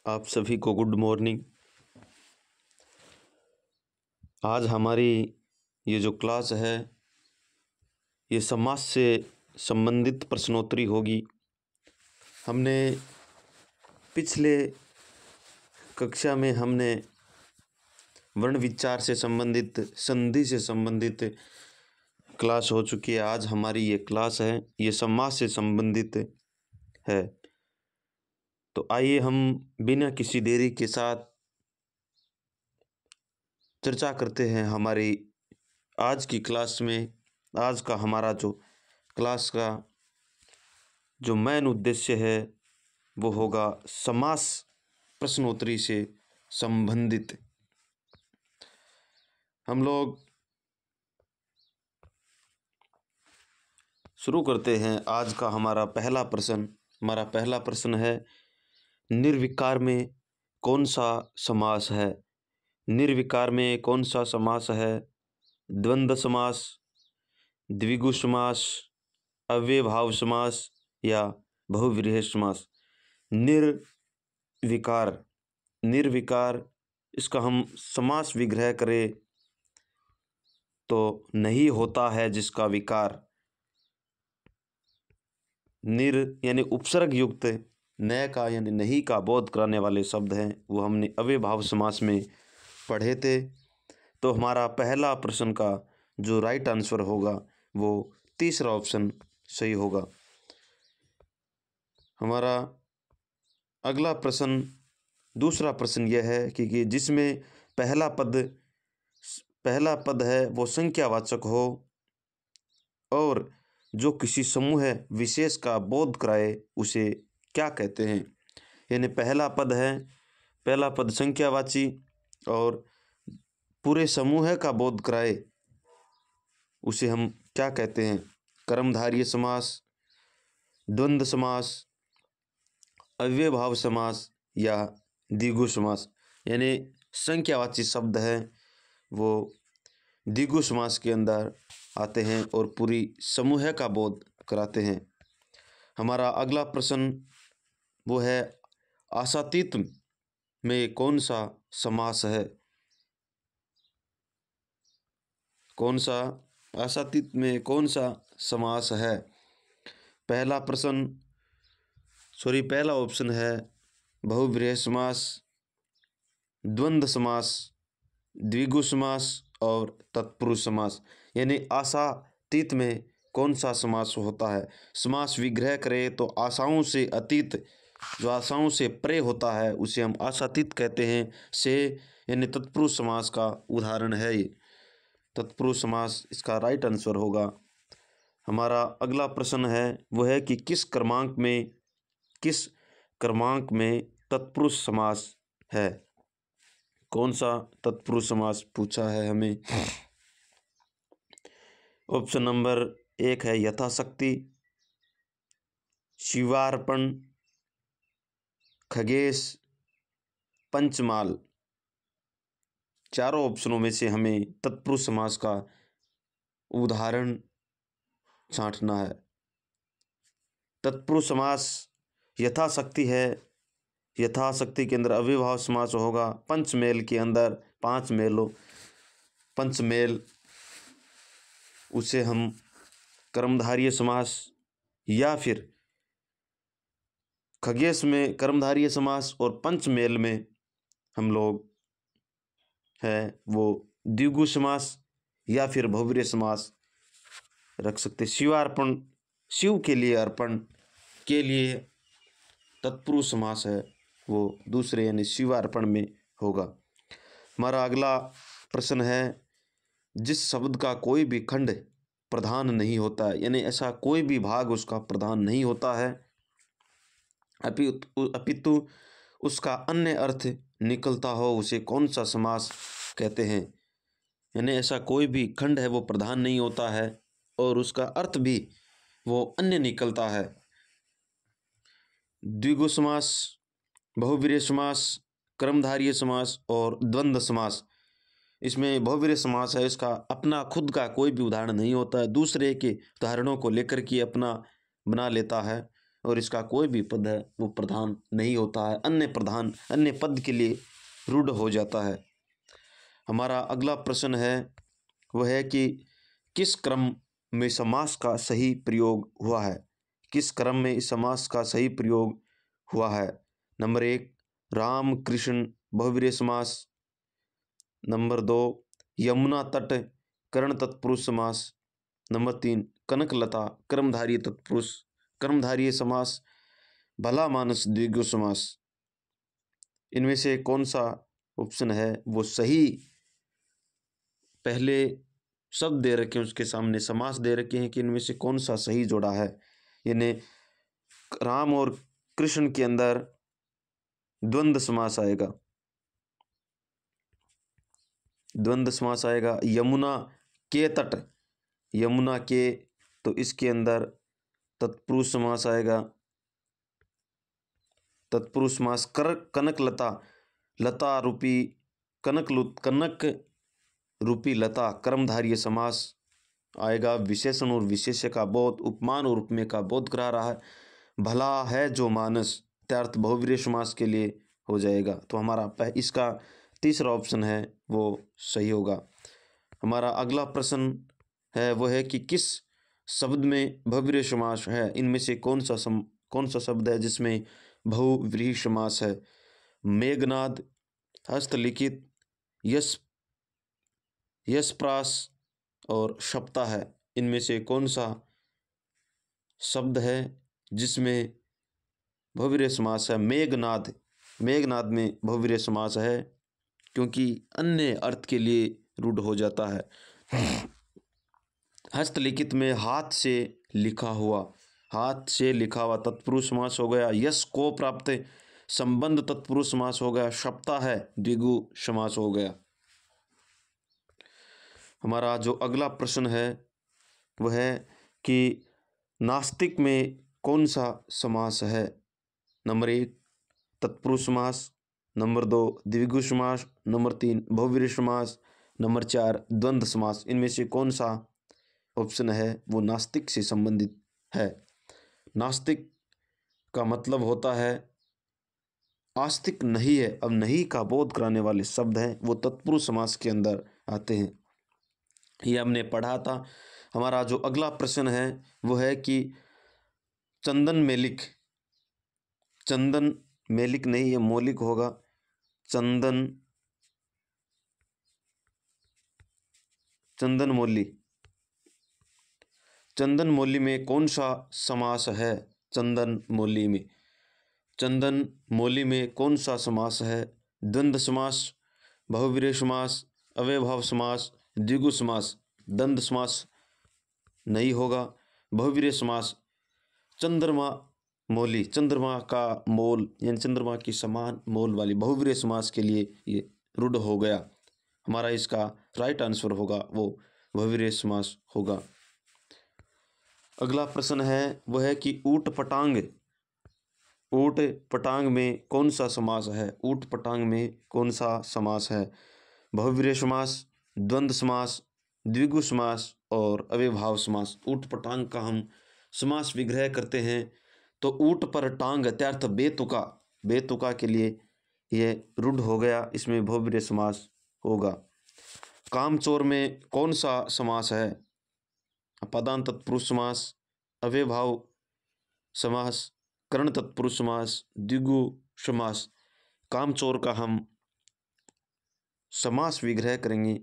आप सभी को गुड मॉर्निंग। आज हमारी ये जो क्लास है ये समाज से संबंधित प्रश्नोत्तरी होगी। हमने पिछले कक्षा में हमने वर्ण विचार से संबंधित, संधि से संबंधित क्लास हो चुकी है। आज हमारी ये क्लास है ये समाज से संबंधित है। तो आइए हम बिना किसी देरी के साथ चर्चा करते हैं हमारी आज की क्लास में। आज का हमारा जो क्लास का जो मेन उद्देश्य है वो होगा समास प्रश्नोत्तरी से संबंधित। हम लोग शुरू करते हैं। आज का हमारा पहला प्रश्न है, निर्विकार में कौन सा समास है? निर्विकार में कौन सा समास है? द्वंद्व समास, द्विगु समास, अव्ययभाव समास या बहुव्रीहि समास? निर्विकार इसका हम समास विग्रह करें तो नहीं होता है जिसका विकार। निर यानी उपसर्ग युक्त न का यानी नहीं का बोध कराने वाले शब्द हैं, वो हमने अव्ययभाव समास में पढ़े थे। तो हमारा पहला प्रश्न का जो राइट आंसर होगा वो तीसरा ऑप्शन सही होगा। हमारा अगला प्रश्न, दूसरा प्रश्न यह है कि जिसमें पहला पद है वो संख्यावाचक हो और जो किसी समूह विशेष का बोध कराए उसे क्या कहते हैं? यानी पहला पद संख्यावाची और पूरे समूह का बोध कराए उसे हम क्या कहते हैं? कर्मधारय समास, द्वंद्व समास, अव्ययभाव समास या द्विगु समास? यानी संख्यावाची शब्द है वो द्विगु समास के अंदर आते हैं और पूरी समूह का बोध कराते हैं। हमारा अगला प्रश्न वो है, आशातीत में कौन सा समास है? आशातीत में कौन सा समास है? पहला ऑप्शन है बहुव्रीहि समास, द्वंद्व समास, द्विगु समास और तत्पुरुष समास। यानी आशातीत में कौन सा समास होता है? समास विग्रह करें तो आशाओं से अतीत, जो आशाओं से परे होता है उसे हम आशातीत कहते हैं। से यानी तत्पुरुष समास का उदाहरण है ये। तत्पुरुष समास इसका राइट आंसर होगा। हमारा अगला प्रश्न है वो है कि किस क्रमांक में तत्पुरुष समास है? कौन सा तत्पुरुष समास पूछा है हमें? ऑप्शन नंबर 1 है यथाशक्ति, शिवार्पण, खगेश, पंचमाल। चारों ऑप्शनों में से हमें तत्पुरुष समास का उदाहरण छांटना है। तत्पुरुष समास यथाशक्ति है। यथाशक्ति के अंदर अव्ययभाव समास होगा। पंचमेल के अंदर 5 मेल पंचमेल, उसे हम कर्मधारय समास, या फिर खगेश में कर्मधारय समास और पंचमेल में हम लोग है वो द्विगु समास या फिर बहुव्रीहि समास रख सकते। शिवार्पण, शिव के लिए अर्पण के लिए तत्पुरुष समास है वो दूसरे यानी शिवार्पण में होगा। हमारा अगला प्रश्न है, जिस शब्द का कोई भी खंड प्रधान नहीं होता है, यानी ऐसा कोई भी भाग उसका प्रधान नहीं होता है अपितु उसका अन्य अर्थ निकलता हो, उसे कौन सा समास कहते हैं? यानी ऐसा कोई भी खंड है वो प्रधान नहीं होता है और उसका अर्थ भी वो अन्य निकलता है। द्विगु समास, बहुव्रीहि समास, कर्मधारय समास और द्वंद्व समास। इसमें बहुव्रीहि समास है, इसका अपना खुद का कोई भी उदाहरण नहीं होता है, दूसरे के उदाहरणों को लेकर के अपना बना लेता है। और इसका कोई भी पद है वो प्रधान नहीं होता है, अन्य पद के लिए रूढ़ हो जाता है। हमारा अगला प्रश्न है वह है कि किस क्रम में समास का सही प्रयोग हुआ है। किस क्रम में इस समास का सही प्रयोग हुआ है। नंबर 1 राम कृष्ण बहुवीर्य समास। नंबर 2 यमुना तट कर्ण तत्पुरुष समास। नंबर 3 कनकलता कर्मधारय समास। भला मानस द्विगु समास। इनमें से कौन सा ऑप्शन है वो सही, पहले शब्द दे रखे हैं उसके सामने समास दे रखे हैं कि इनमें से कौन सा सही जोड़ा है। यानी राम और कृष्ण के अंदर द्वंद्व समास आएगा, द्वंद्व समास आएगा। यमुना के तट, यमुना के, तो इसके अंदर तत्पुरुष समास आएगा, तत्पुरुष समास। कनकलता, लता रूपी कनक रूपी लता कर्मधारय समास आएगा। विशेषण और विशेष्य का बोध, उपमान और उपमेय का बोध करा रहा है। भला है जो मानस त्यार्थ बहुवीर्य समास के लिए हो जाएगा। तो हमारा इसका तीसरा ऑप्शन है वो सही होगा। हमारा अगला प्रश्न है वो है कि किस शब्द में बहुवीर्य समास है। इनमें से कौन सा शब्द है जिसमें बहुव्रीहि समास है। मेघनाद, हस्तलिखित, यशप्रास और सप्ताह है। इनमें से कौन सा शब्द है जिसमें बहुवीर्य समास है। मेघनाद, मेघनाद में बहुवीर्य समास है क्योंकि अन्य अर्थ के लिए रूढ़ हो जाता है। हस्तलिखित में हाथ से लिखा हुआ, हाथ से लिखा हुआ तत्पुरुष समास हो गया। यश को प्राप्त संबंध तत्पुरुष समास हो गया। सप्ताह है द्विगु समास हो गया। हमारा जो अगला प्रश्न है वह है कि नास्तिक में कौन सा समास है। नंबर 1 तत्पुरुष समास। नंबर 2 द्विगु समास। नंबर 3 बहुवीर्य समास। नंबर 4 द्वंद्व समास। इनमें से कौन सा ऑप्शन है वो नास्तिक से संबंधित है। नास्तिक का मतलब होता है आस्तिक नहीं है। अब नहीं का बोध कराने वाले शब्द हैं वो तत्पुरुष समास के अंदर आते हैं, ये हमने पढ़ा था। हमारा जो अगला प्रश्न है वो है कि चंदन मेलिक, चंदन मेलिक नहीं, ये मौलिक होगा। चंदन मौली, चंदन मौली में कौन सा समास है। चंदन मौली में कौन सा समास है। द्वंद्व समास, बहुवीर्य समास, अव्ययभाव समास, द्विगु समास। द्वंद्व समास नहीं होगा। बहुवीर्य समास, चंद्रमा मौली, चंद्रमा का मोल यानी चंद्रमा की समान मोल वाली बहुवीर्य समास के लिए ये रूढ़ हो गया। हमारा इसका राइट आंसर होगा वो बहुवीर्य समास होगा। अगला प्रश्न है वह है कि ऊट पटांग, ऊट पटांग में कौन सा समास है। ऊट पटांग में कौन सा समास है। बहुवीर्य समास, द्वंद्व समास, द्विगु समास और अव्ययभाव समास। ऊट पटांग का हम समास विग्रह करते हैं तो ऊट पर टांग अत्यर्थ बेतुका, बेतुका के लिए ये रूढ़ हो गया, इसमें बहुवीर्य समास होगा। कामचोर में कौन सा समास है। पदांत तत्पुरुष समास, अव्ययभाव समास, कर्ण तत्पुरुष समास, द्विगु समास। कामचोर का हम समास विग्रह करेंगे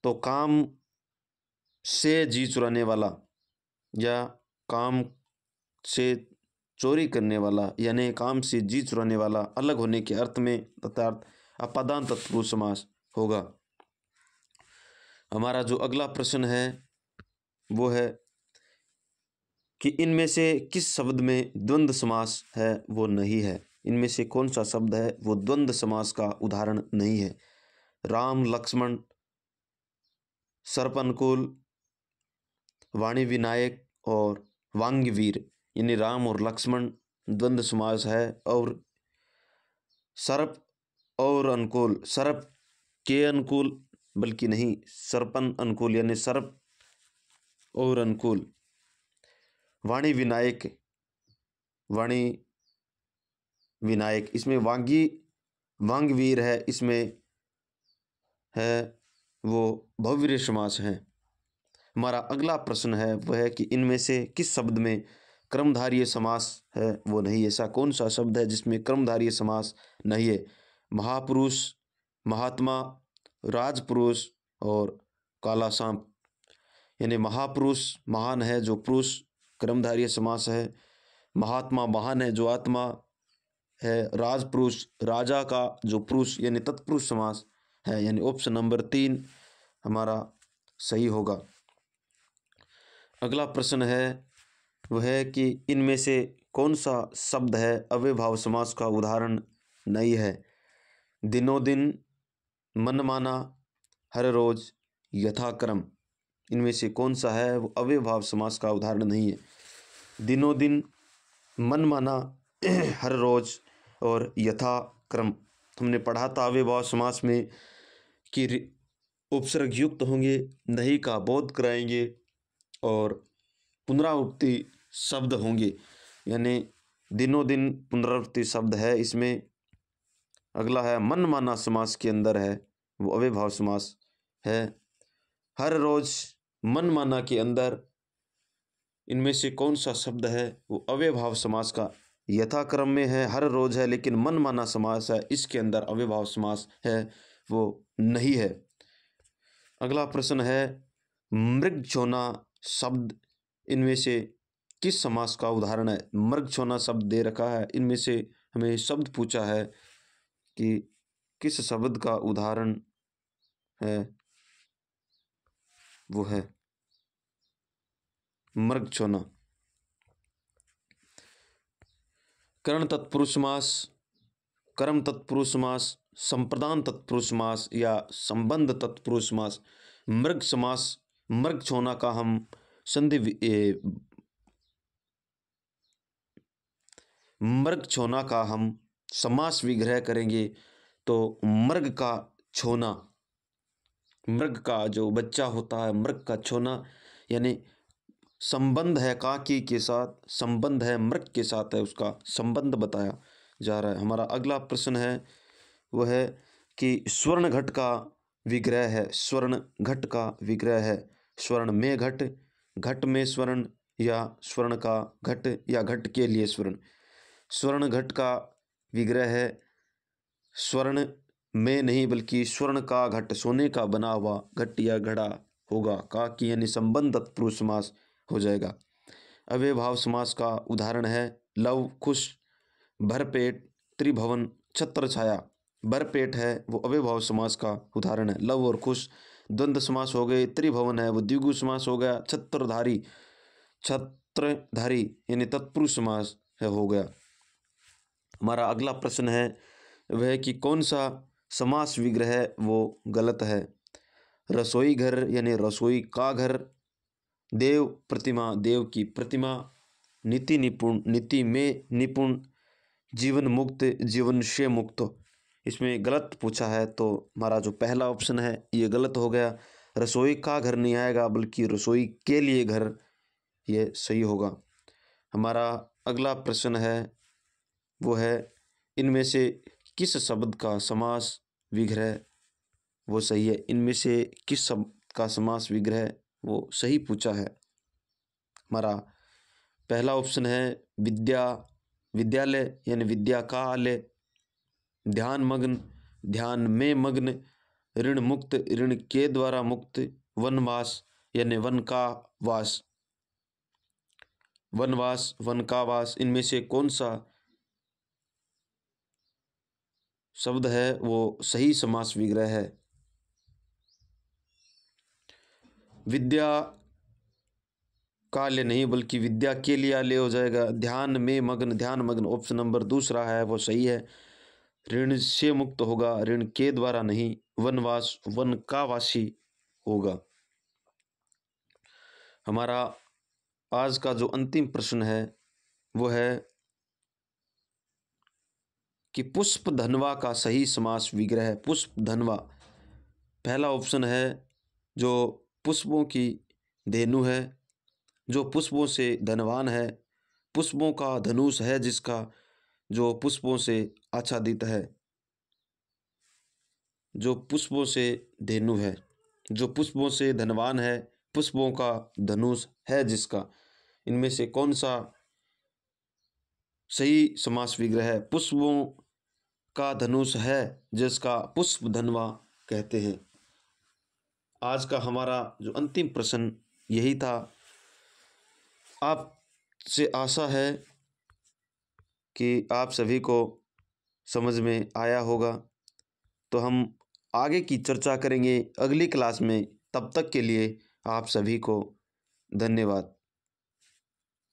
तो काम से जी चुराने वाला या काम से चोरी करने वाला यानी काम से जी चुराने वाला अलग होने के अर्थ में अर्थात अपदान तत्पुरुष समास होगा। हमारा जो अगला प्रश्न है वो है कि इनमें से किस शब्द में द्वंद्व समास है वो नहीं है। इनमें से कौन सा शब्द है वो द्वंद्व समास का उदाहरण नहीं है। राम लक्ष्मण, सर्प अनुकूल, वाणी विनायक और वांग्यवीर, यानी राम और लक्ष्मण द्वंद्व समास है। और सर्प और अनुकूल, सर्प के अनुकूल बल्कि नहीं, सर्पन अनुकूल यानी सर्प और अनुकूल। वाणी विनायक वाणी विनायक, इसमें वांगी वांगवीर है, इसमें है वो भव्य समास है। हमारा अगला प्रश्न है वह है कि इनमें से किस शब्द में कर्मधारय समास है वो नहीं। ऐसा कौन सा शब्द है जिसमें कर्मधारय समास नहीं है। महापुरुष, महात्मा, राजपुरुष और काला सांप। यानी महापुरुष महान है जो पुरुष, कर्मधारय समास है। महात्मा महान है जो आत्मा है। राजपुरुष राजा का जो पुरुष यानी तत्पुरुष समास है। यानी ऑप्शन नंबर 3 हमारा सही होगा। अगला प्रश्न है वह है कि इनमें से कौन सा शब्द है अव्ययभाव समास का उदाहरण नहीं है। दिनों दिन, मनमाना, हर रोज, यथाक्रम। इनमें से कौन सा है वो अव्ययभाव समास का उदाहरण नहीं है। दिनों दिन, मनमाना, हर रोज और यथाक्रम। हमने पढ़ा था अव्ययभाव समास में कि उपसर्ग युक्त होंगे, नहीं का बोध कराएंगे और पुनरावृत्ति शब्द होंगे। यानी दिनों दिन पुनरावृत्ति शब्द है इसमें। अगला है मनमाना समास के अंदर है वो अव्ययभाव समास है। हर रोज, मनमाना के अंदर इनमें से कौन सा शब्द है वो अव्ययभाव समास का यथाक्रम में है। हर रोज है लेकिन मनमाना समास है, इसके अंदर अव्ययभाव समास है वो नहीं है। अगला प्रश्न है मृगछोना शब्द इनमें से किस समास का उदाहरण है। मृगछोना शब्द दे रखा है, इनमें से हमें शब्द पूछा है कि किस शब्द का उदाहरण है वो है मृगछोना। करण तत्पुरुष समास, कर्म तत्पुरुष समास, संप्रदान तत्पुरुष समास या संबंध तत्पुरुष समास। मृग समास, मृगछोना का हम मृगछोना का हम समास विग्रह करेंगे तो मृग का छोना, मृग का जो बच्चा होता है मृग का छोना, यानी संबंध है काकी के साथ, संबंध है मृग के साथ है, उसका संबंध बताया जा रहा है। हमारा अगला प्रश्न है वह है कि स्वर्ण घट का विग्रह है। स्वर्ण घट का विग्रह है स्वर्ण में घट, घट में स्वर्ण या स्वर्ण का घट या घट के लिए स्वर्ण। स्वर्ण घट का विग्रह है स्वर्ण में नहीं बल्कि स्वर्ण का घट, सोने का बना हुआ घट या घड़ा होगा। का की यानी संबंध तत्पुरुष समास हो जाएगा। अव्ययभाव समास का उदाहरण है लव, खुश, भरपेट, त्रिभुवन, छत्र छाया। भरपेट है वो अव्ययभाव समास का उदाहरण है। लव और खुश द्वंद्व समास हो गए। त्रिभुवन है वो द्विगु समास हो गया। छत्रधारी, छत्रधारी यानी तत्पुरुष समास है हो गया। हमारा अगला प्रश्न है वह है कि कौन सा समास विग्रह वो गलत है। रसोई घर यानी रसोई का घर। देव प्रतिमा, देव की प्रतिमा। नीति निपुण, नीति में निपुण। जीवन मुक्त, जीवन से मुक्त। इसमें गलत पूछा है तो हमारा जो पहला ऑप्शन है ये गलत हो गया। रसोई का घर नहीं आएगा बल्कि रसोई के लिए घर, ये सही होगा। हमारा अगला प्रश्न है वो है इनमें से किस शब्द का समास विग्रह वो सही है। इनमें से किस शब्द का समास विग्रह वो सही पूछा है। हमारा पहला ऑप्शन है विद्या, विद्यालय यानी विद्या का आलय। ध्यान मग्न, ध्यान में मग्न। ऋण मुक्त, ऋण के द्वारा मुक्त। वनवास यानी वन का वास, वनवास, वन का वास। इनमें से कौन सा शब्द है वो सही समास विग्रह है। विद्या का लिए नहीं बल्कि विद्या के लिए आलय हो जाएगा। ध्यान में मग्न, ध्यान मग्न ऑप्शन नंबर दूसरा है वो सही है। ऋण से मुक्त होगा, ऋण के द्वारा नहीं। वनवास, वन का वासी होगा। हमारा आज का जो अंतिम प्रश्न है वो है कि पुष्प धनवा का सही समास विग्रह है। पुष्प धनवा पहला ऑप्शन है जो पुष्पों की धेनु है, जो पुष्पों से धनवान है, पुष्पों का धनुष है जिसका, जो पुष्पों से आच्छादित है, जो पुष्पों से धेनु है, जो पुष्पों से धनवान है, पुष्पों का धनुष है जिसका। इनमें से कौन सा सही समास विग्रह है? पुष्पों का धनुष है जिसका पुष्प धनवा कहते हैं। आज का हमारा जो अंतिम प्रश्न यही था। आपसे आशा है कि आप सभी को समझ में आया होगा। तो हम आगे की चर्चा करेंगे अगली क्लास में। तब तक के लिए आप सभी को धन्यवाद।